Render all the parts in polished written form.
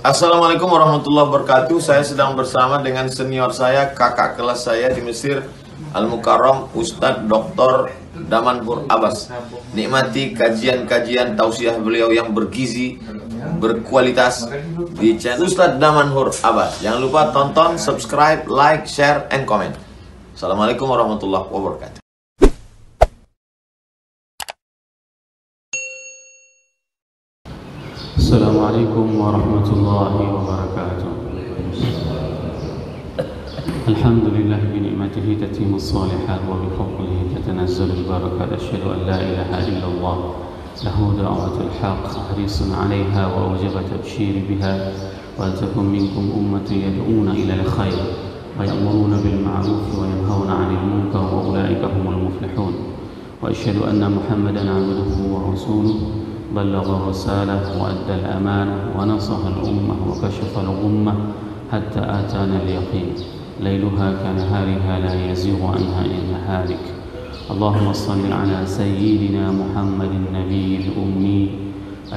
Assalamualaikum warahmatullahi wabarakatuh. Saya sedang bersama dengan senior saya, kakak kelas saya di Mesir, Al-Mukarram, Ustadz Dr. Damanhur Abbas. Nikmati kajian-kajian tausiah beliau yang bergizi, berkualitas di channel Ustadz Damanhur Abbas. Jangan lupa tonton, subscribe, like, share, and comment. Assalamualaikum warahmatullahi wabarakatuh. السلام عليكم ورحمة الله وبركاته. الحمد لله بنعمته تتم الصالحات وبفضله تتنزل البركات. أشهد أن لا إله إلا الله له دعوة الحق حريص عليها وأوجب تبشير بها ولتكن منكم أمة يدعون إلى الخير ويأمرون بالمعروف وينهون عن المنكر وأولئك هم المفلحون. وأشهد أن محمدا عبده ورسوله بلغ الرسالة وأدى الأمانة ونصح الأمة وكشف الغمة حتى آتانا اليقين ليلها كنهارها لا يزيغ عنها إلا هالك. اللهم صل على سيدنا محمد النبي الأمي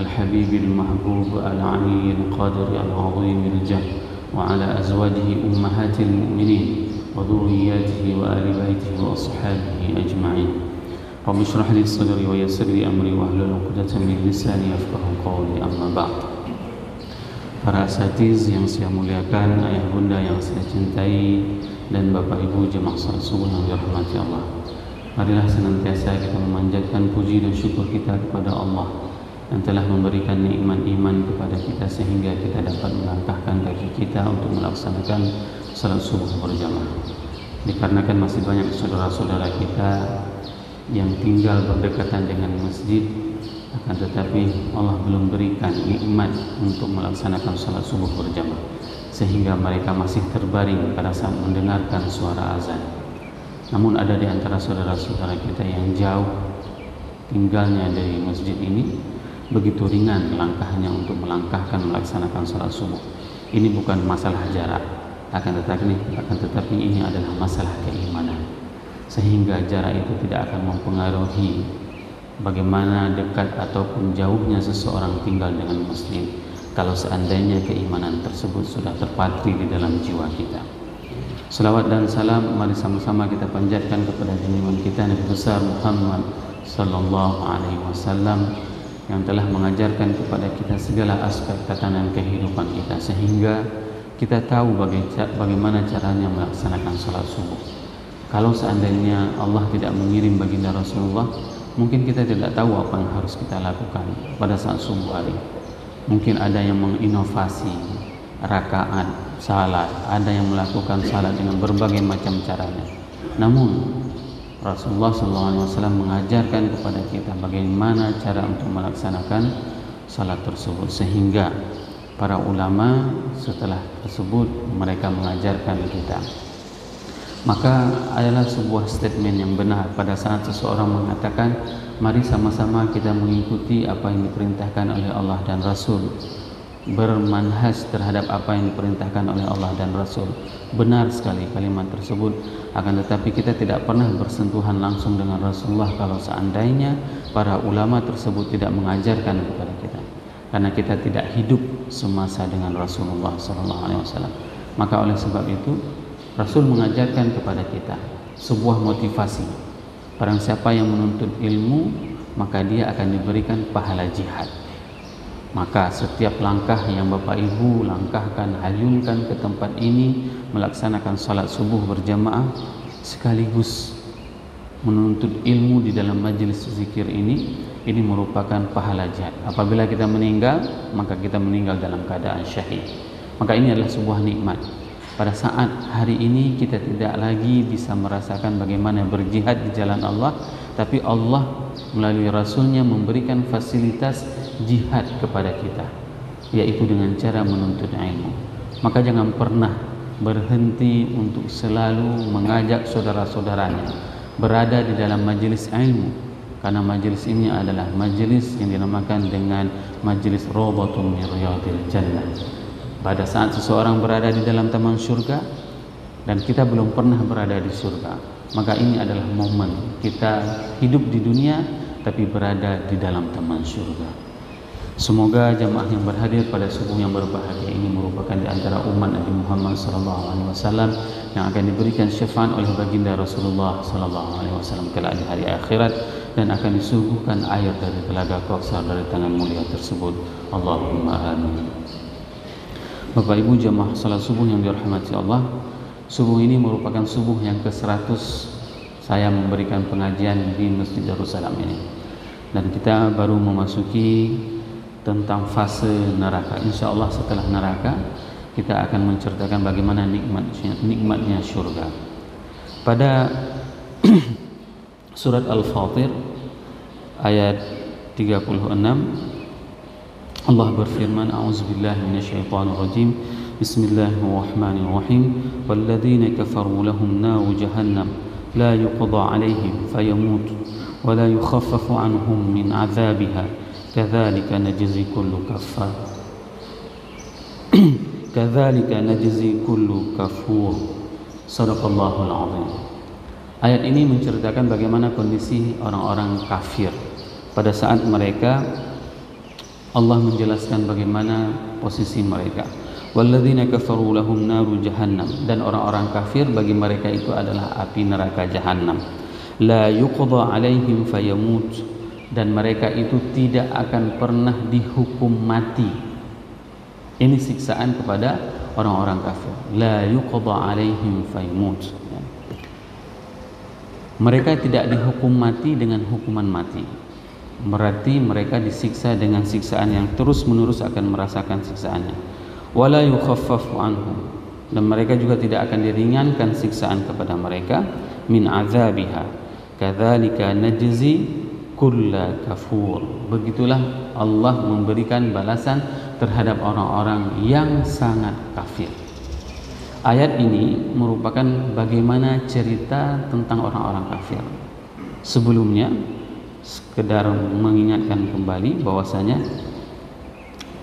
الحبيب المحبوب العلي القدر العظيم الجاه وعلى أزواجه أمهات المؤمنين وذرياته وآل بيته وأصحابه أجمعين. Rabbi shrah li sadri wa yassir li amri wahlul 'uqdatam min lisani yafqahu qawli, amma ba'd. Para asatiz yang saya muliakan, ayah bunda yang saya cintai, dan bapak ibu jemaah salat subuh yang dirahmati Allah. Marilah senantiasa kita memanjatkan puji dan syukur kita kepada Allah yang telah memberikan nikmat iman kepada kita sehingga kita dapat melangkahkan kaki kita untuk melaksanakan salat subuh berjamaah. Dikarenakan masih banyak saudara-saudara kita yang tinggal berdekatan dengan masjid, akan tetapi Allah belum berikan nikmat untuk melaksanakan salat subuh berjamaah, sehingga mereka masih terbaring pada saat mendengarkan suara azan. Namun ada di antara saudara-saudara kita yang jauh tinggalnya dari masjid ini, begitu ringan langkahnya untuk melaksanakan salat subuh. Ini bukan masalah jarak, akan tetapi ini adalah masalah keimanan, sehingga jarak itu tidak akan mempengaruhi bagaimana dekat ataupun jauhnya seseorang tinggal dengan muslim, kalau seandainya keimanan tersebut sudah terpatri di dalam jiwa kita. Salawat dan salam mari sama-sama kita panjatkan kepada junjungan kita Nabi besar Muhammad sallallahu alaihi wasallam yang telah mengajarkan kepada kita segala aspek tatanan kehidupan kita, sehingga kita tahu bagaimana caranya melaksanakan salat subuh. Kalau seandainya Allah tidak mengirim baginda Rasulullah, mungkin kita tidak tahu apa yang harus kita lakukan pada saat subuh hari. Mungkin ada yang menginovasi rakaat salat, ada yang melakukan salat dengan berbagai macam caranya. Namun Rasulullah SAW mengajarkan kepada kita bagaimana cara untuk melaksanakan salat tersebut, sehingga para ulama setelah tersebut mereka mengajarkan kita. Maka adalah sebuah statement yang benar pada saat seseorang mengatakan, mari sama-sama kita mengikuti apa yang diperintahkan oleh Allah dan Rasul, bermanhaj terhadap apa yang diperintahkan oleh Allah dan Rasul. Benar sekali kalimat tersebut, akan tetapi kita tidak pernah bersentuhan langsung dengan Rasulullah kalau seandainya para ulama tersebut tidak mengajarkan kepada kita, karena kita tidak hidup semasa dengan Rasulullah SAW. Maka oleh sebab itu Rasul mengajarkan kepada kita sebuah motivasi. Barang siapa yang menuntut ilmu, maka dia akan diberikan pahala jihad. Maka setiap langkah yang Bapak Ibu langkahkan, hayunkan ke tempat ini, melaksanakan salat subuh berjamaah, sekaligus menuntut ilmu di dalam majelis zikir ini merupakan pahala jihad. Apabila kita meninggal, maka kita meninggal dalam keadaan syahid. Maka ini adalah sebuah nikmat. Pada saat hari ini kita tidak lagi bisa merasakan bagaimana berjihad di jalan Allah, tapi Allah melalui Rasulnya memberikan fasilitas jihad kepada kita, yaitu dengan cara menuntut ilmu. Maka jangan pernah berhenti untuk selalu mengajak saudara-saudaranya berada di dalam majelis ilmu, karena majelis ini adalah majelis yang dinamakan dengan majelis Rawdatun min Riyadil Jannah. Pada saat seseorang berada di dalam taman surga dan kita belum pernah berada di surga, maka ini adalah momen kita hidup di dunia tapi berada di dalam taman surga. Semoga jamaah yang berhadir pada subuh yang berbahagia ini merupakan di antara umat Nabi Muhammad SAW yang akan diberikan syafaat oleh baginda Rasulullah SAW kelak di hari akhirat, dan akan disuguhkan air dari telaga Kautsar dari tangan mulia tersebut. Allahumma amin. Bapak Ibu jamaah salat subuh yang dirahmati Allah, subuh ini merupakan subuh yang ke-100 saya memberikan pengajian di Masjid Darussalam ini, dan kita baru memasuki tentang fase neraka. Insya Allah setelah neraka kita akan menceritakan bagaimana nikmatnya syurga. Pada surat Al-Fatir ayat 36 Allah berfirman, a'udzubillahi minasyaitonirrajim, bismillahirrahmanirrahim, walladzina kafaru lahum naru jahannam la yuqda 'alaihim fayamutu wa la yukhaffafu 'anhum min 'adzabiha kadzalika najzi kullu kafar kadzalika najzi kullu kafur. Shadaqallahul azim. Ayat ini menceritakan bagaimana kondisi orang-orang kafir pada saat mereka, Allah menjelaskan bagaimana posisi mereka. Walladzina kafaru lahum naru jahannam, dan orang-orang kafir bagi mereka itu adalah api neraka jahannam. La yuqda 'alaihim fayamut, dan mereka itu tidak akan pernah dihukum mati. Ini siksaan kepada orang-orang kafir. La yuqda 'alaihim fayamut. Mereka tidak dihukum mati dengan hukuman mati. Berarti mereka disiksa dengan siksaan yang terus-menerus akan merasakan siksaannya. Wala yukhaffafu anhum, dan mereka juga tidak akan diringankan siksaan kepada mereka. Min azabiha kadzalika najzi kulla kafur. Begitulah Allah memberikan balasan terhadap orang-orang yang sangat kafir. Ayat ini merupakan bagaimana cerita tentang orang-orang kafir. Sebelumnya sekedar mengingatkan kembali bahwasanya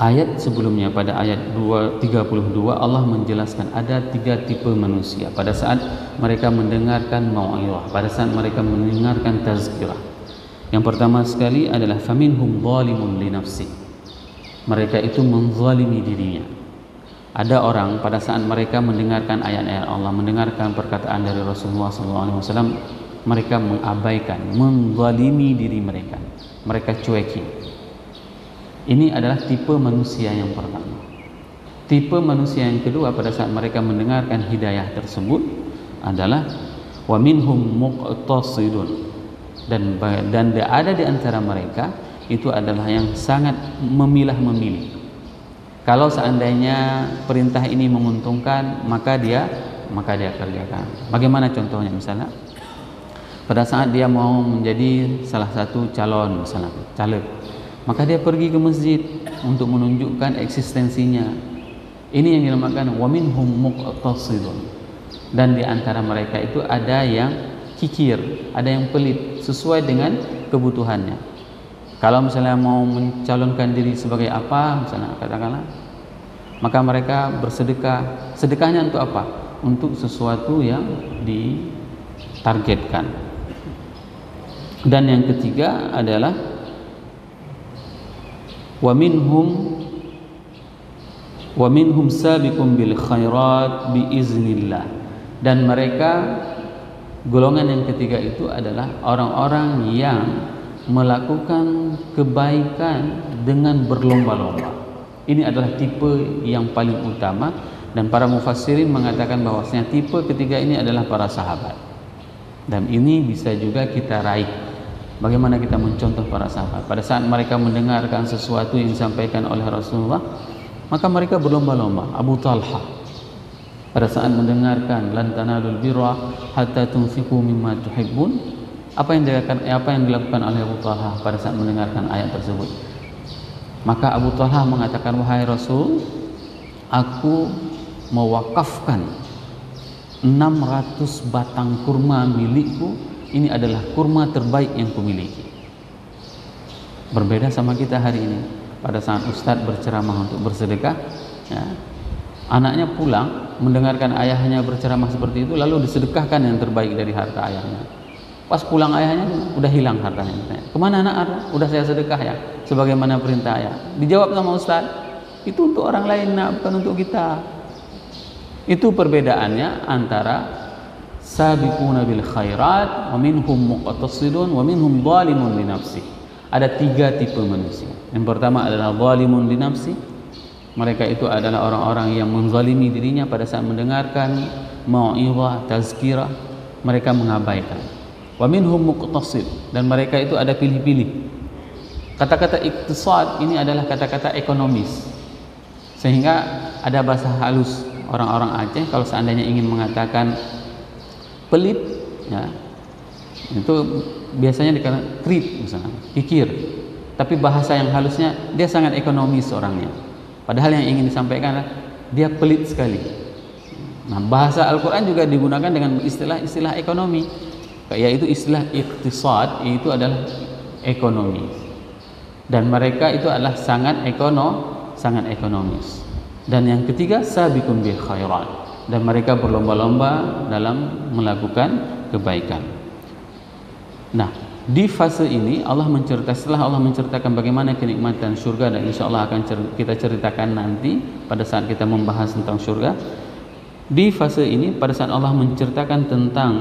ayat sebelumnya pada ayat 32 Allah menjelaskan ada 3 tipe manusia pada saat mereka mendengarkan mau'izah, pada saat mereka mendengarkan tazkirah. Yang pertama sekali adalah faminhum zalimun li nafsi. Mereka itu menzalimi dirinya. Ada orang pada saat mereka mendengarkan ayat-ayat Allah, mendengarkan perkataan dari Rasulullah SAW, mereka mengabaikan, menzalimi diri mereka. Mereka cueki. Ini adalah tipe manusia yang pertama. Tipe manusia yang kedua pada saat mereka mendengarkan hidayah tersebut adalah wa minhum muqtasidun, dan ada di antara mereka itu adalah yang sangat memilah-memilih. Kalau seandainya perintah ini menguntungkan, maka dia kerjakan. Bagaimana contohnya? Misalnya pada saat dia mau menjadi salah satu calon, misalnya caleg, maka dia pergi ke masjid untuk menunjukkan eksistensinya. Ini yang dinamakan wa minhum muqtasidun. Dan di antara mereka itu ada yang kikir, ada yang pelit sesuai dengan kebutuhannya. Kalau misalnya mau mencalonkan diri sebagai apa, misalnya katakanlah, maka mereka bersedekah. Sedekahnya untuk apa? Untuk sesuatu yang ditargetkan. Dan yang ketiga adalah wa minhum sabiqun bil khairat bi iznillah. Dan mereka, golongan yang ketiga itu adalah orang-orang yang melakukan kebaikan dengan berlomba-lomba. Ini adalah tipe yang paling utama, dan para mufassirin mengatakan bahwasanya tipe ketiga ini adalah para sahabat. Dan ini bisa juga kita raih. Bagaimana kita mencontoh para sahabat? Pada saat mereka mendengarkan sesuatu yang disampaikan oleh Rasulullah, maka mereka berlomba-lomba. Abu Talha pada saat mendengarkan lan tanalul birra hatta tunfiqu mimma tuhibbun, apa yang dilakukan oleh Abu Talha pada saat mendengarkan ayat tersebut? Maka Abu Talha mengatakan, wahai Rasul, aku mewakafkan 600 batang kurma milikku. Ini adalah kurma terbaik yang kumiliki. Berbeda sama kita hari ini. Pada saat Ustadz berceramah untuk bersedekah, ya, anaknya pulang mendengarkan ayahnya berceramah seperti itu, lalu disedekahkan yang terbaik dari harta ayahnya. Pas pulang ayahnya udah hilang hartanya. Kemana anak harta? Udah saya sedekah ya, sebagaimana perintah ayah. Dijawab sama Ustaz, itu untuk orang lain nak, bukan untuk kita. Itu perbedaannya antara sabiquna bil khairat wa minhum muqtasidun wa minhum zalimun li nafsi. Ada 3 tipe manusia. Yang pertama adalah zalimun li nafsi. Mereka itu adalah orang-orang yang menzalimi dirinya pada saat mendengarkan mau'izah, tazkirah, mereka mengabaikan. Wa minhum muqtasid, dan mereka itu ada pilih-pilih. Kata-kata iktisad ini adalah kata-kata ekonomis. Sehingga ada bahasa halus orang-orang Aceh kalau seandainya ingin mengatakan pelit, ya, itu biasanya dikatakan krit misalnya, kikir. Tapi bahasa yang halusnya dia sangat ekonomis orangnya. Padahal yang ingin disampaikan dia pelit sekali. Nah, bahasa Al-Quran juga digunakan dengan istilah-istilah ekonomi, yaitu istilah iktisad, itu adalah ekonomi. Dan mereka itu adalah sangat ekonomis. Dan yang ketiga, sabiqun bil khairat, dan mereka berlomba-lomba dalam melakukan kebaikan. Nah, di fase ini setelah Allah menceritakan bagaimana kenikmatan surga, dan insya Allah akan kita ceritakan nanti pada saat kita membahas tentang surga. Di fase ini, pada saat Allah menceritakan tentang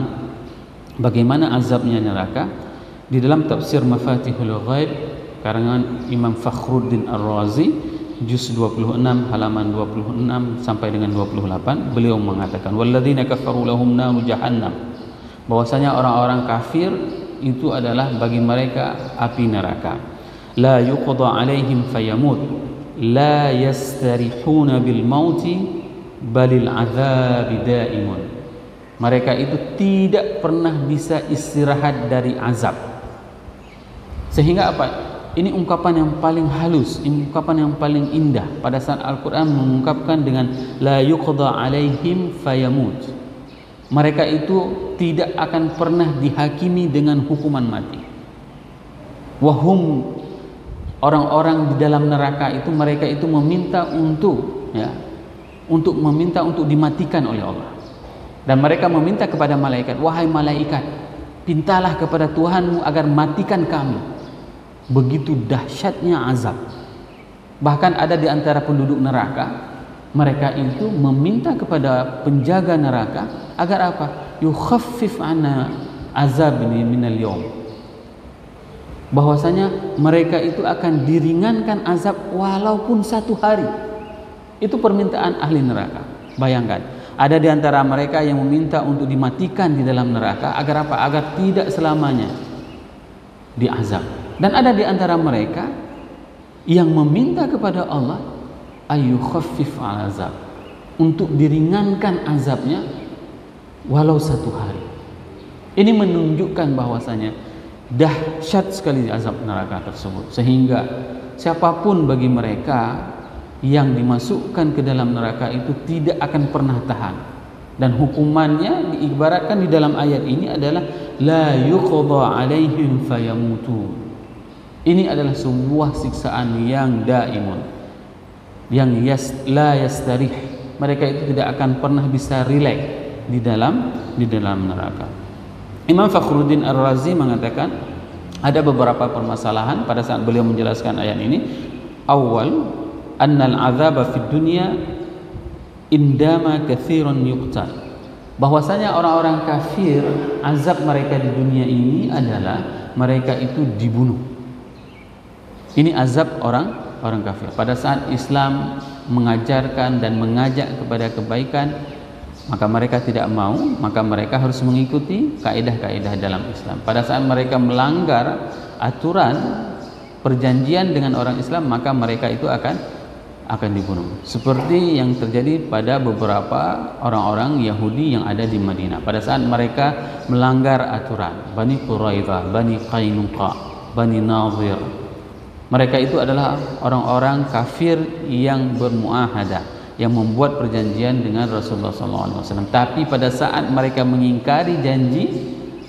bagaimana azabnya neraka, di dalam tafsir Mafatihul Ghaib karangan Imam Fakhruddin Ar-Razi, juz 26 halaman 26 sampai dengan 28, beliau mengatakan walladzina kafaru lahum naru jahannam, bahwasanya orang-orang kafir itu adalah bagi mereka api neraka. La yuqda alaihim fayamut, la yastarihuna bil mauti balil azabi daimun. Mereka itu tidak pernah bisa istirahat dari azab. Sehingga apa? Ini ungkapan yang paling halus, ungkapan yang paling indah pada saat Al-Quran mengungkapkan dengan la yuqda alaihim fayamut. Mereka itu tidak akan pernah dihakimi dengan hukuman mati. Wahum, orang-orang di dalam neraka itu, mereka itu meminta untuk dimatikan oleh Allah. Dan mereka meminta kepada malaikat, wahai malaikat, pintalah kepada Tuhanmu agar matikan kami. Begitu dahsyatnya azab. Bahkan ada di antara penduduk neraka, mereka itu meminta kepada penjaga neraka agar apa? Yukhaffif anna azabni minal yawm. Bahwasanya mereka itu akan diringankan azab walaupun 1 hari. Itu permintaan ahli neraka. Bayangkan, ada di antara mereka yang meminta untuk dimatikan di dalam neraka agar apa? Agar tidak selamanya diazab. Dan ada di antara mereka yang meminta kepada Allah ayyukhaffif al-azab, untuk diringankan azabnya walau 1 hari. Ini menunjukkan bahwasanya dahsyat sekali azab neraka tersebut, sehingga siapapun bagi mereka yang dimasukkan ke dalam neraka itu tidak akan pernah tahan. Dan hukumannya diibaratkan di dalam ayat ini adalah la yuqda alaihim fayamutun. Ini adalah sebuah siksaan yang daimun, yang la yastarih. Mereka itu tidak akan pernah bisa rileks di dalam neraka. Imam Fakhruddin Ar-Razi mengatakan ada beberapa permasalahan pada saat beliau menjelaskan ayat ini. Awal, annal azaba fid dunya indama katsiran yuqtal. Bahwasanya orang-orang kafir, azab mereka di dunia ini adalah mereka itu dibunuh. Ini azab orang kafir. Pada saat Islam mengajarkan dan mengajak kepada kebaikan, maka mereka tidak mau, maka mereka harus mengikuti kaidah-kaidah dalam Islam. Pada saat mereka melanggar aturan perjanjian dengan orang Islam, maka mereka itu akan dibunuh. Seperti yang terjadi pada beberapa orang-orang Yahudi yang ada di Madinah. Pada saat mereka melanggar aturan, Bani Quraidah, Bani Qainuqa, Bani Nadhir, mereka itu adalah orang-orang kafir yang bermuahadah, yang membuat perjanjian dengan Rasulullah SAW. Tapi pada saat mereka mengingkari janji,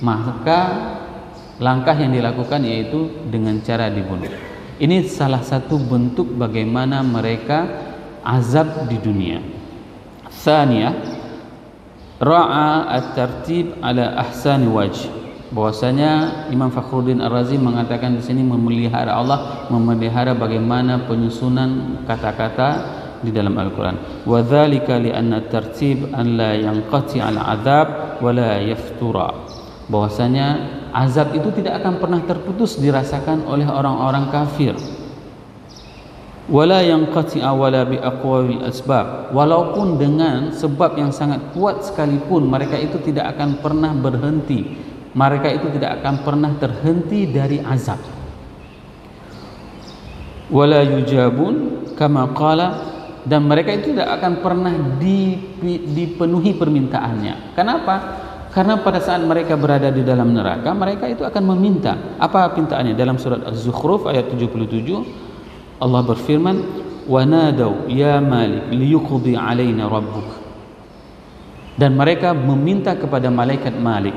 maka langkah yang dilakukan yaitu dengan cara dibunuh. Ini salah satu bentuk bagaimana mereka azab di dunia. Tsaniyah, ra'a at-tartib ala ahsani wajh. Bahwasanya Imam Fakhruddin Ar-Razi mengatakan di sini memelihara Allah, memelihara bagaimana penyusunan kata-kata di dalam Al-Quran. Wa dzalika li anna tartib an la yanqati al-'adzab wa la yaftura. Bahwasanya azab itu tidak akan pernah terputus dirasakan oleh orang-orang kafir. Wala yanqati'a wala bi aqwal asbab. Walaupun dengan sebab yang sangat kuat sekalipun, mereka itu tidak akan pernah berhenti. Mereka itu tidak akan pernah terhenti dari azab. Wala yujabun kama qala, dan mereka itu tidak akan pernah dipenuhi permintaannya. Kenapa? Karena pada saat mereka berada di dalam neraka, mereka itu akan meminta. Apa permintaannya? Dalam surat Az-Zukhruf ayat 77, Allah berfirman, "Wa nadau ya Malik liyuqdi alaina rabbuk." Dan mereka meminta kepada malaikat Malik,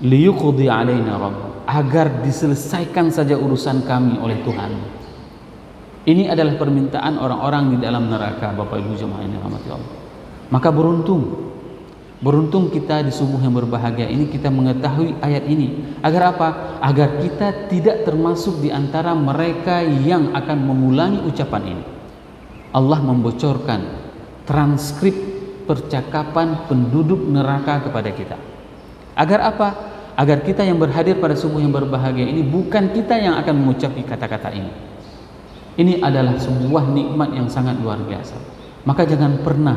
liyuqdi alaina rabbuk, agar diselesaikan saja urusan kami oleh Tuhan. Ini adalah permintaan orang-orang di dalam neraka, Bapak Ibu jemaah yang dirahmati Allah. Maka beruntung kita di subuh yang berbahagia ini kita mengetahui ayat ini. Agar apa? Agar kita tidak termasuk di antara mereka yang akan mengulangi ucapan ini. Allah membocorkan transkrip percakapan penduduk neraka kepada kita. Agar apa? Agar kita yang berhadir pada subuh yang berbahagia ini bukan kita yang akan mengucapkan kata-kata ini. Ini adalah sebuah nikmat yang sangat luar biasa. Maka jangan pernah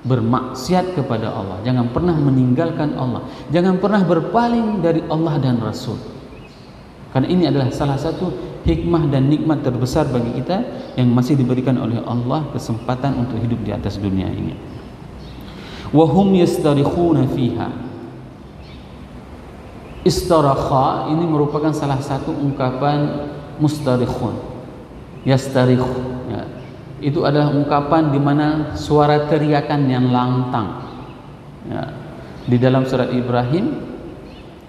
bermaksiat kepada Allah, jangan pernah meninggalkan Allah, jangan pernah berpaling dari Allah dan Rasul. Karena ini adalah salah satu hikmah dan nikmat terbesar bagi kita yang masih diberikan oleh Allah kesempatan untuk hidup di atas dunia ini. Wa hum yastarikhuna fiha. Istarakha ini merupakan salah satu ungkapan mustarikhun. Yastarikh, ya. Itu adalah ungkapan di mana suara teriakan yang lantang. Ya. Di dalam surat Ibrahim,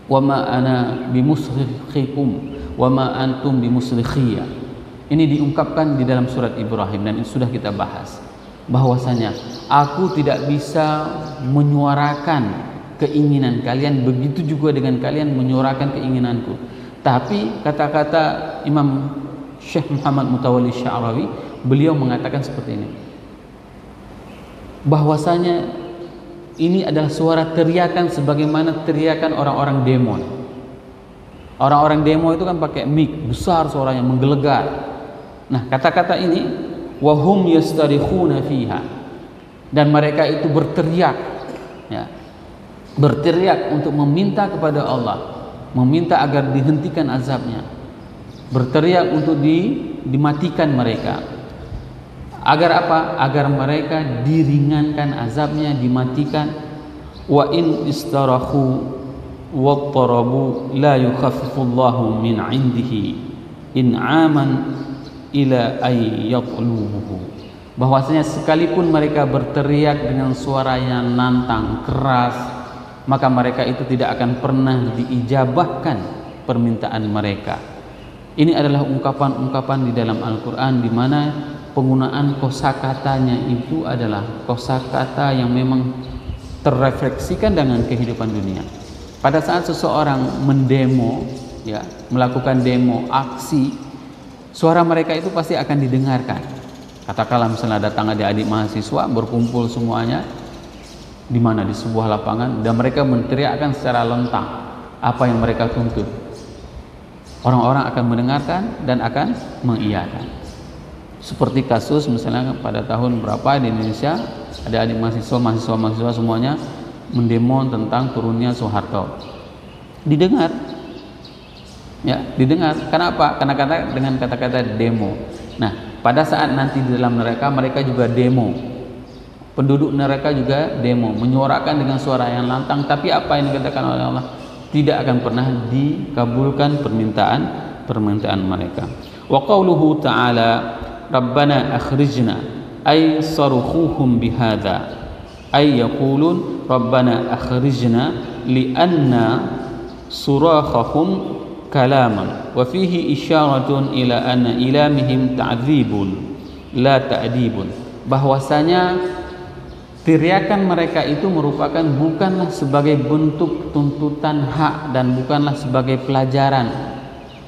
wa ma ana bimusrikhikum wa ma antum bimusrikhiyya. Ini diungkapkan di dalam surat Ibrahim dan itu sudah kita bahas. Bahwasanya aku tidak bisa menyuarakan keinginan kalian, begitu juga dengan kalian menyuarakan keinginanku. Tapi kata-kata Imam Syekh Muhammad Mutawalli Sya'rawi, beliau mengatakan seperti ini, bahwasanya ini adalah suara teriakan sebagaimana teriakan orang-orang demo. Orang-orang demo itu kan pakai mic besar, suaranya menggelegar. Nah, kata-kata ini wahum yastarikhuna fiha, dan mereka itu berteriak, ya, berteriak untuk meminta kepada Allah, meminta agar dihentikan azabnya, berteriak untuk dimatikan mereka. Agar apa? Agar mereka diringankan azabnya, dimatikan. Wa in istarahu wattarabu la yukhaffifullahu min indihi in'aman ila ay yatlubuhu. Bahwasanya sekalipun mereka berteriak dengan suara yang lantang, keras, maka mereka itu tidak akan pernah diijabahkan permintaan mereka. Ini adalah ungkapan-ungkapan di dalam Al-Quran di mana penggunaan kosakatanya itu adalah kosakata yang memang terrefleksikan dengan kehidupan dunia. Pada saat seseorang mendemo, ya, melakukan demo, aksi, suara mereka itu pasti akan didengarkan. Katakanlah misalnya datang adik-adik mahasiswa berkumpul semuanya di mana, di sebuah lapangan, dan mereka menteriakkan secara lantang apa yang mereka tuntut. Orang-orang akan mendengarkan dan akan mengiyakan. Seperti kasus misalnya pada tahun berapa di Indonesia ada adik mahasiswa semuanya mendemo tentang turunnya Soeharto. Didengar, ya, didengar. Kenapa? Karena dengan kata-kata demo. Nah, pada saat nanti di dalam neraka mereka juga demo. Penduduk neraka juga demo, menyuarakan dengan suara yang lantang. Tapi apa yang dikatakan oleh Allah? Tidak akan pernah dikabulkan permintaan mereka. Wa qauluhu ta'ala Rabbana akhrijna ay sarukhuhum bihadza ay yaqulun Rabbana akhrijna lianna surakhahum kalaman wa fihi isyaratun ila anna ilamihim ta'dzibun la ta'dibun. Bahwasanya teriakan mereka itu merupakan bukanlah sebagai bentuk tuntutan hak dan bukanlah sebagai pelajaran,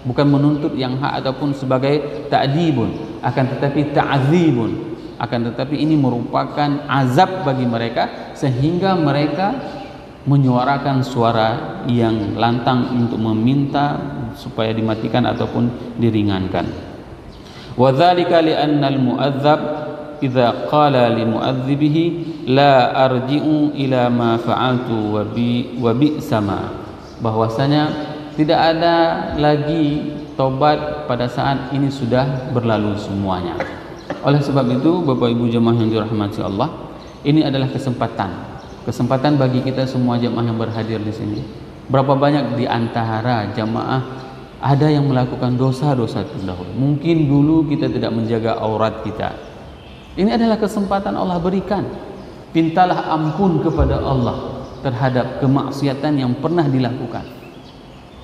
bukan menuntut yang hak ataupun sebagai ta'dibun, akan tetapi ta'zibun, akan tetapi ini merupakan azab bagi mereka sehingga mereka menyuarakan suara yang lantang untuk meminta supaya dimatikan ataupun diringankan. Wa dzalika li anna al-mu'adzab idza qala li mu'adzibihi la arji'u ila ma fa'altu wa bi sama, bahwasanya tidak ada lagi tobat pada saat ini sudah berlalu semuanya. Oleh sebab itu Bapak Ibu jemaah yang dirahmati Allah, ini adalah kesempatan bagi kita semua jemaah yang berhadir di sini. Berapa banyak di antara jemaah ada yang melakukan dosa-dosa terdahulu. Mungkin dulu kita tidak menjaga aurat kita. Ini adalah kesempatan Allah berikan. Pintalah ampun kepada Allah terhadap kemaksiatan yang pernah dilakukan.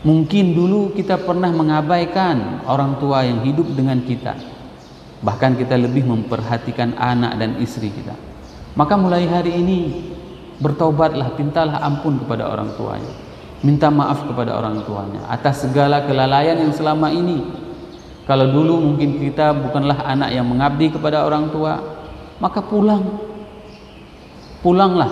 Mungkin dulu kita pernah mengabaikan orang tua yang hidup dengan kita. Bahkan kita lebih memperhatikan anak dan istri kita. Maka mulai hari ini bertaubatlah, pintalah ampun kepada orang tuanya. Minta maaf kepada orang tuanya atas segala kelalaian yang selama ini. Kalau dulu mungkin kita bukanlah anak yang mengabdi kepada orang tua, maka pulanglah,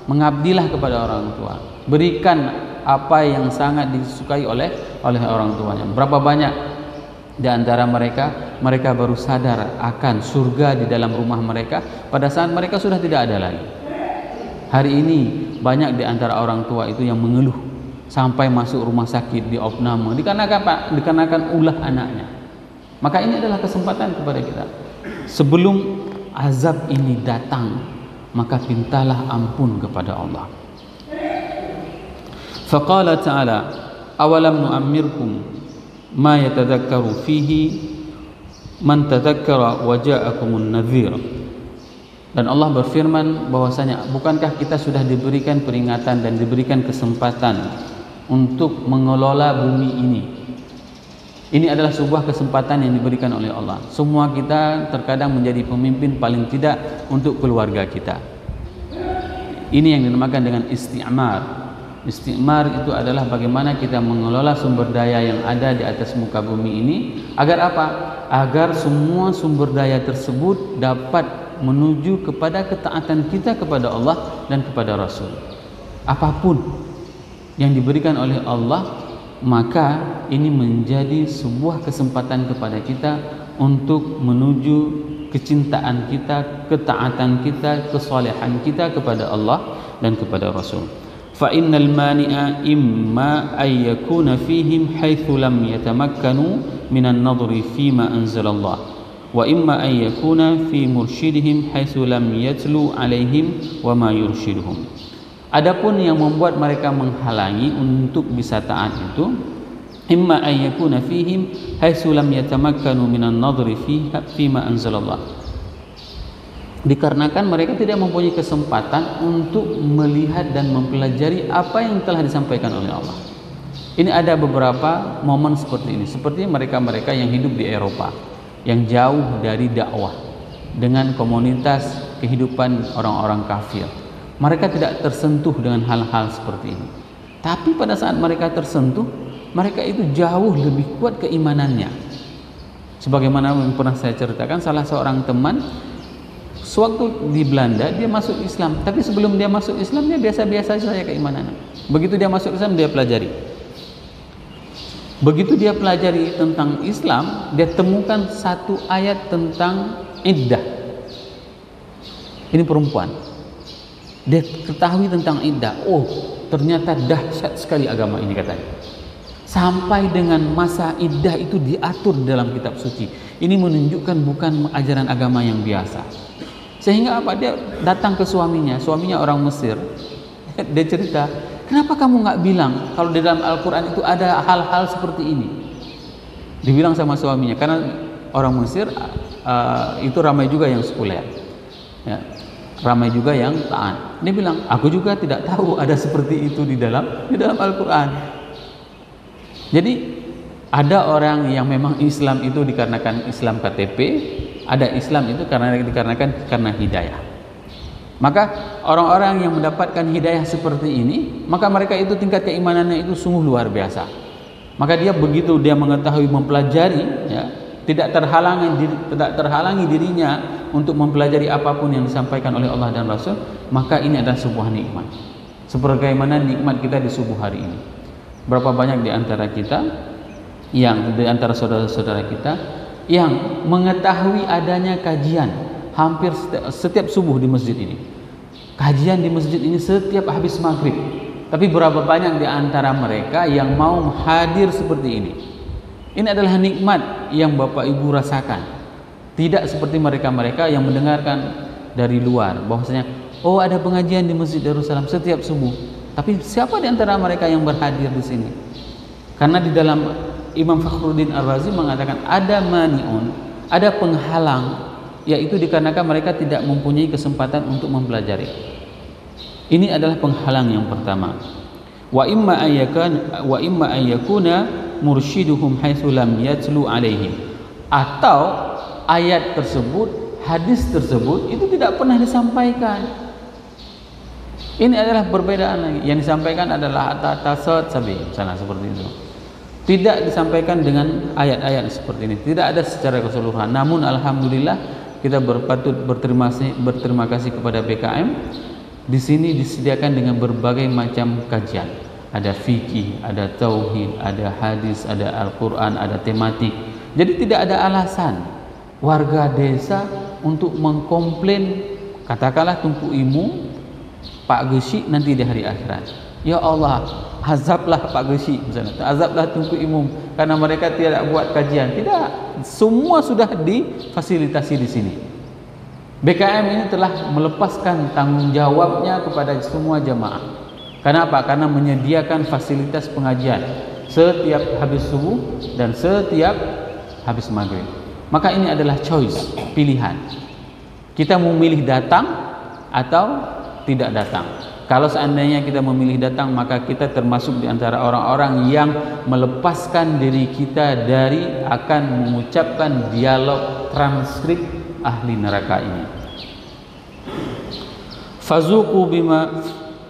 mengabdilah kepada orang tua. Berikan apa yang sangat disukai oleh orang tuanya. Berapa banyak di antara mereka baru sadar akan surga di dalam rumah mereka pada saat mereka sudah tidak ada lagi. Hari ini banyak di antara orang tua itu yang mengeluh sampai masuk rumah sakit di opname dikarenakan ulah anaknya. Maka ini adalah kesempatan kepada kita. Sebelum azab ini datang, maka pintalah ampun kepada Allah. Faqala ta'ala, awalam nu'ammirkum ma yatadhakkaru fihi man tadhakkara wa ja'akumun nadhir. Dan Allah berfirman bahwasanya bukankah kita sudah diberikan peringatan dan diberikan kesempatan untuk mengelola bumi ini. Ini adalah sebuah kesempatan yang diberikan oleh Allah. Semua kita terkadang menjadi pemimpin paling tidak untuk keluarga kita. Ini yang dinamakan dengan isti'mar. Isti'mar itu adalah bagaimana kita mengelola sumber daya yang ada di atas muka bumi ini. Agar apa? Agar semua sumber daya tersebut dapat menuju kepada ketaatan kita kepada Allah dan kepada Rasul. Apapun yang diberikan oleh Allah, maka ini menjadi sebuah kesempatan kepada kita untuk menuju kecintaan kita, ketaatan kita, kesalehan kita kepada Allah dan kepada Rasul. Fa innal mani'a imma ay yakuna fihim haitsu lam yatamakkanu minan nadhri fima anzalallah wa imma ay yakuna fi mursyidihim haitsu lam yatlu alaihim wa ma yurshiduhum. Adapun yang membuat mereka menghalangi untuk bisa taat itu, imma ayyakuna fihim haitsu lam yatamakkanu minan nadhri fima anzalallah. Dikarenakan mereka tidak mempunyai kesempatan untuk melihat dan mempelajari apa yang telah disampaikan oleh Allah. Ini ada beberapa momen seperti ini, seperti mereka-mereka yang hidup di Eropa, yang jauh dari dakwah dengan komunitas kehidupan orang-orang kafir. Mereka tidak tersentuh dengan hal-hal seperti ini. Tapi pada saat mereka tersentuh, mereka itu jauh lebih kuat keimanannya. Sebagaimana yang pernah saya ceritakan, salah seorang teman sewaktu di Belanda dia masuk Islam, tapi sebelum dia masuk Islam dia biasa-biasa saja keimanannya. Begitu dia masuk Islam, dia pelajari. Begitu dia pelajari tentang Islam, dia temukan satu ayat tentang iddah. Ini perempuan. Dia ketahui tentang iddah. Oh, ternyata dahsyat sekali agama ini katanya. Sampai dengan masa iddah itu diatur dalam kitab suci. Ini menunjukkan bukan ajaran agama yang biasa. Sehingga apa? Dia datang ke suaminya orang Mesir. Dia cerita, kenapa kamu nggak bilang kalau di dalam Al-Quran itu ada hal-hal seperti ini? Dibilang sama suaminya, karena orang Mesir itu ramai juga yang sekuler. Ya. Ramai juga yang taat. Dia bilang, aku juga tidak tahu ada seperti itu di dalam Al-Quran. Jadi ada orang yang memang Islam itu dikarenakan Islam KTP, ada Islam itu dikarenakan hidayah. Maka orang-orang yang mendapatkan hidayah seperti ini, maka mereka itu tingkat keimanannya itu sungguh luar biasa. Maka dia begitu dia mengetahui, mempelajari, ya, tidak terhalangi dirinya untuk mempelajari apapun yang disampaikan oleh Allah dan Rasul, maka ini adalah sebuah nikmat. Sebagaimana nikmat kita di subuh hari ini. Berapa banyak di antara kita, yang di antara saudara-saudara kita yang mengetahui adanya kajian hampir setiap subuh di masjid ini. Kajian di masjid ini setiap habis maghrib. Tapi berapa banyak di antara mereka yang mau hadir seperti ini? Ini adalah nikmat yang Bapak Ibu rasakan. Tidak seperti mereka-mereka yang mendengarkan dari luar bahwasanya, oh ada pengajian di Masjid Darussalam setiap subuh. Tapi siapa di antara mereka yang berhadir di sini? Karena di dalam Imam Fakhruddin Ar-Razi mengatakan ada mani'un, ada penghalang, yaitu dikarenakan mereka tidak mempunyai kesempatan untuk mempelajari. Ini adalah penghalang yang pertama. Wa imma ayyakuna mursyiduhum haitsu lam yatlu alaihim. Atau ayat tersebut, hadis tersebut itu tidak pernah disampaikan. Ini adalah perbedaan lagi. Yang disampaikan adalah tasawuf sabi, misalnya seperti itu. Tidak disampaikan dengan ayat-ayat seperti ini. Tidak ada secara keseluruhan. Namun alhamdulillah kita berterima kasih kepada BKM. Di sini disediakan dengan berbagai macam kajian. Ada fikih, ada tauhid, ada hadis, ada Al-Quran, ada tematik. Jadi tidak ada alasan warga desa untuk mengkomplain, katakanlah Tunku Imu, Pak Gesi nanti di hari akhirat. Ya Allah, azablah Pak Gesi misalnya, azablah Tunku Imum karena mereka tidak buat kajian. Tidak, semua sudah difasilitasi di sini. BKM ini telah melepaskan tanggung jawabnya kepada semua jamaah. Kenapa? Karena menyediakan fasilitas pengajian setiap habis subuh dan setiap habis maghrib. Maka ini adalah choice, pilihan. Kita memilih datang atau tidak datang. Kalau seandainya kita memilih datang, maka kita termasuk di antara orang-orang yang melepaskan diri kita dari akan mengucapkan dialog transkrip ahli neraka ini.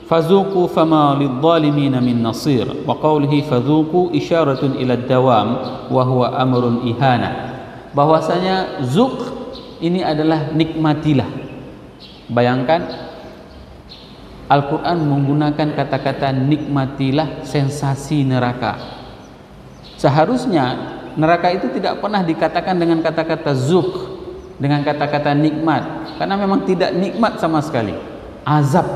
Fazuqu fama lidh-dhalimin min nasir. Wa qawlihi fazuqu isyaratun ila ad-dawam wa huwa amrun ihana. Bahwasanya zuq ini adalah nikmatilah. Bayangkan Al-Quran menggunakan kata-kata nikmatilah sensasi neraka. Seharusnya neraka itu tidak pernah dikatakan dengan kata-kata zuq, dengan kata-kata nikmat, karena memang tidak nikmat sama sekali, azab.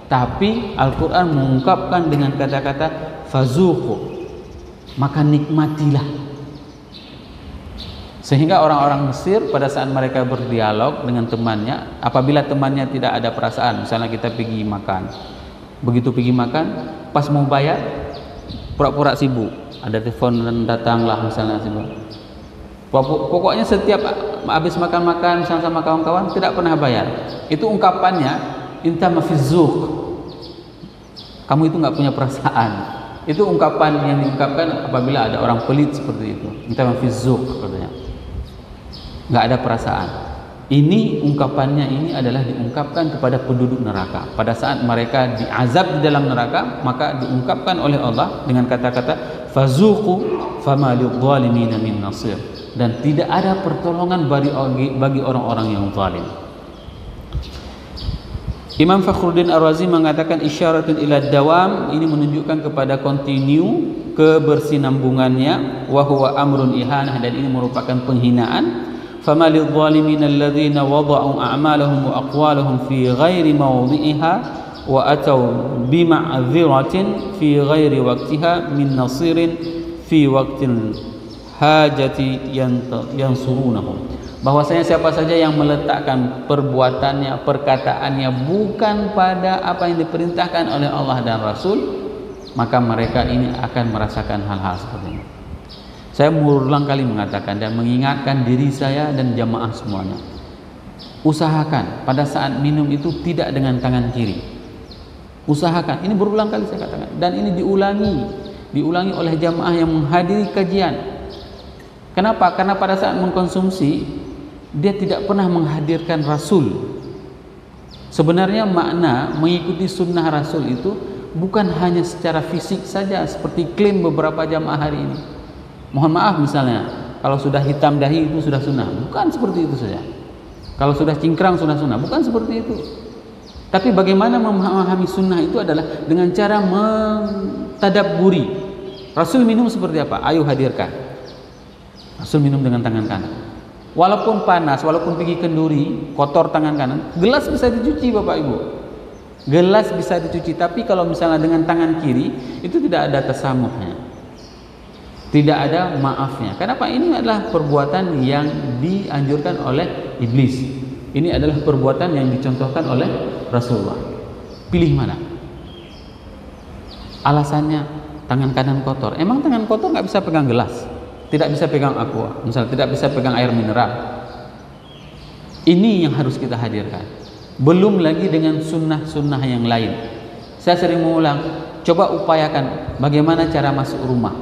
Tapi Al-Quran mengungkapkan dengan kata-kata fazuqu, maka nikmatilah. Sehingga orang-orang Mesir pada saat mereka berdialog dengan temannya, apabila temannya tidak ada perasaan, misalnya kita pergi makan, begitu pergi makan, pas mau bayar pura-pura sibuk, ada telepon dan datanglah misalnya sibuk. Pokoknya setiap habis makan-makan sama kawan-kawan tidak pernah bayar. Itu ungkapannya inta mafizuq, kamu itu nggak punya perasaan. Itu ungkapan yang diungkapkan apabila ada orang pelit seperti itu, inta mafizuq katanya, nggak ada perasaan. Ini ungkapannya ini adalah diungkapkan kepada penduduk neraka. Pada saat mereka diazab di dalam neraka, maka diungkapkan oleh Allah dengan kata-kata fazuqu fama lidh-dhalimin min nasir, dan tidak ada pertolongan bagi orang-orang yang zalim. Imam Fakhruddin Ar-Razi mengatakan isyaratun ila dawam, ini menunjukkan kepada continue, kebersinambungannya, wa huwa amrun ihanah, dan ini merupakan penghinaan. فَمَا لِلظَّالِمِينَ الَّذِينَ وَضَعُوا أَعْمَالَهُمْ وَأَقْوَالَهُمْ فِي غَيْرِ مَوْضِعِهَا وَأَتَوْا بِمَعْذِرَةٍ فِي غَيْرِ وَقْتِهَا مِنْ نَصِيرٍ فِي وَقْتِ الْحَاجَةِ يَنْصُرُونَهُمْ. Bahwasanya siapa saja yang meletakkan perbuatannya, perkataannya bukan pada apa yang diperintahkan oleh Allah dan Rasul, maka mereka ini akan merasakan hal-hal seperti ini. Saya berulang kali mengatakan dan mengingatkan diri saya dan jamaah semuanya, usahakan pada saat minum itu tidak dengan tangan kiri. Usahakan, ini berulang kali saya katakan, dan ini diulangi oleh jamaah yang menghadiri kajian. Kenapa? Karena pada saat mengkonsumsi dia tidak pernah menghadirkan Rasul. Sebenarnya makna mengikuti sunnah Rasul itu bukan hanya secara fisik saja seperti klaim beberapa jamaah hari ini. Mohon maaf misalnya, kalau sudah hitam dahi itu sudah sunnah. Bukan seperti itu saja. Kalau sudah cingkrang sudah sunnah. Bukan seperti itu. Tapi bagaimana memahami sunnah itu adalah dengan cara mentadabburi. Rasul minum seperti apa? Ayo hadirkan. Rasul minum dengan tangan kanan. Walaupun panas, walaupun pergi kenduri, kotor tangan kanan, gelas bisa dicuci Bapak Ibu. Gelas bisa dicuci, tapi kalau misalnya dengan tangan kiri, itu tidak ada tasamuhnya. Tidak ada maafnya. Kenapa? Ini adalah perbuatan yang dianjurkan oleh iblis. Ini adalah perbuatan yang dicontohkan oleh Rasulullah. Pilih mana? Alasannya tangan kanan kotor. Emang tangan kotor nggak bisa pegang gelas? Tidak bisa pegang aqua, misalnya tidak bisa pegang air mineral. Ini yang harus kita hadirkan. Belum lagi dengan sunnah-sunnah yang lain. Saya sering mengulang, coba upayakan bagaimana cara masuk rumah.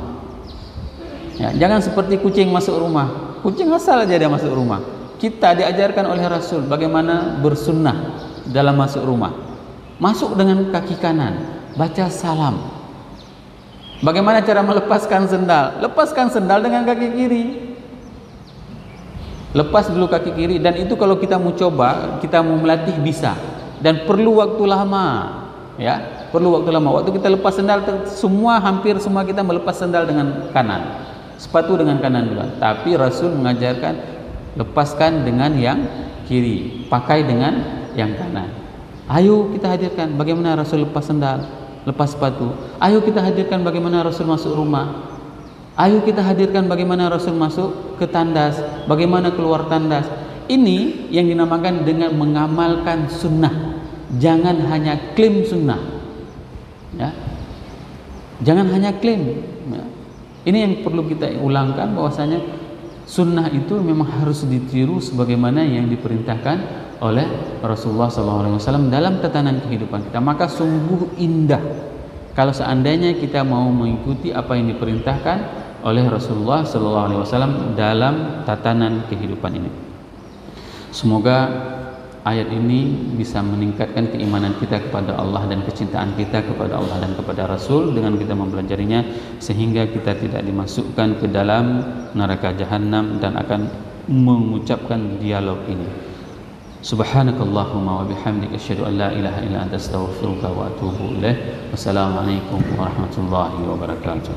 Ya, jangan seperti kucing masuk rumah. Kucing asal aja dia masuk rumah. Kita diajarkan oleh Rasul bagaimana bersunnah dalam masuk rumah. Masuk dengan kaki kanan, baca salam. Bagaimana cara melepaskan sendal? Lepaskan sendal dengan kaki kiri. Lepas dulu kaki kiri, dan itu kalau kita mau coba, kita mau melatih bisa, dan perlu waktu lama, ya, perlu waktu lama. Waktu kita lepas sendal, hampir semua kita melepas sendal dengan kanan, sepatu dengan kanan dulu. Tapi Rasul mengajarkan lepaskan dengan yang kiri, pakai dengan yang kanan. Ayo kita hadirkan bagaimana Rasul lepas sendal, lepas sepatu. Ayo kita hadirkan bagaimana Rasul masuk rumah. Ayo kita hadirkan bagaimana Rasul masuk ke tandas, bagaimana keluar tandas. Ini yang dinamakan dengan mengamalkan sunnah. Jangan hanya klaim sunnah, ya. Jangan hanya klaim, ya. Ini yang perlu kita ulangkan, bahwasanya sunnah itu memang harus ditiru sebagaimana yang diperintahkan oleh Rasulullah SAW dalam tatanan kehidupan kita. Maka sungguh indah kalau seandainya kita mau mengikuti apa yang diperintahkan oleh Rasulullah SAW dalam tatanan kehidupan ini. Semoga ayat ini bisa meningkatkan keimanan kita kepada Allah dan kecintaan kita kepada Allah dan kepada Rasul dengan kita mempelajarinya, sehingga kita tidak dimasukkan ke dalam neraka jahanam dan akan mengucapkan dialog ini. Subhanakallahumma wa bihamdika asyhadu an la ilaha illa anta astaghfiruka wa atubu ilaik. Wassalamualaikum warahmatullahi wabarakatuh.